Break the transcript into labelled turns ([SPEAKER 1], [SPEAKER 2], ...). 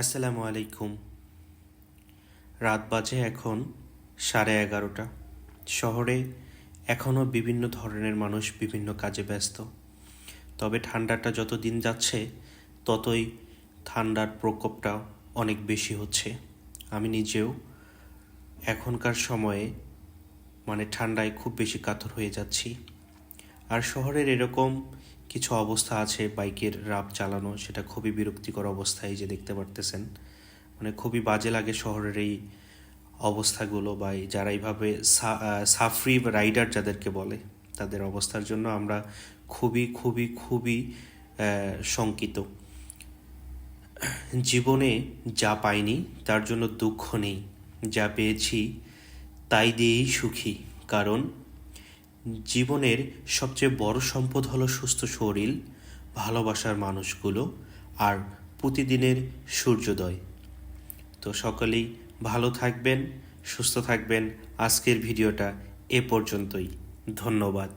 [SPEAKER 1] আসসালামু আলাইকুম। রাত বাজে এখন 11:30। শহরে এখনও বিভিন্ন ধরনের মানুষ বিভিন্ন কাজে ব্যস্ত। তবে ঠান্ডাটা যত দিন যাচ্ছে ততই ঠান্ডার প্রকোপটা অনেক বেশি হচ্ছে। আমি নিজেও এখনকার সময়ে ঠান্ডায় খুব বেশি কাতর হয়ে যাচ্ছি। আর শহরের এরকম কিছু অবস্থা আছে, বাইকের রাব চালানো সেটা খুবই বিরক্তিকর অবস্থায় যে দেখতে পারতেছেন। খুবই বাজে লাগে শহরের এই অবস্থাগুলো, বা যারা এইভাবে সাফরি রাইডার যাদেরকে বলে তাদের অবস্থার জন্য আমরা খুবই খুবই খুবই শঙ্কিত। জীবনে যা পাইনি তার জন্য দুঃখ নেই, যা পেয়েছি তাই দিয়েই সুখী। কারণ জীবনের সবচেয়ে বড় সম্পদ হলো সুস্থ শরীর, ভালোবাসার মানুষগুলো আর প্রতিদিনের সূর্যোদয়। তো সকলেই ভালো থাকবেন, সুস্থ থাকবেন। আজকের ভিডিওটা এ পর্যন্তই। ধন্যবাদ।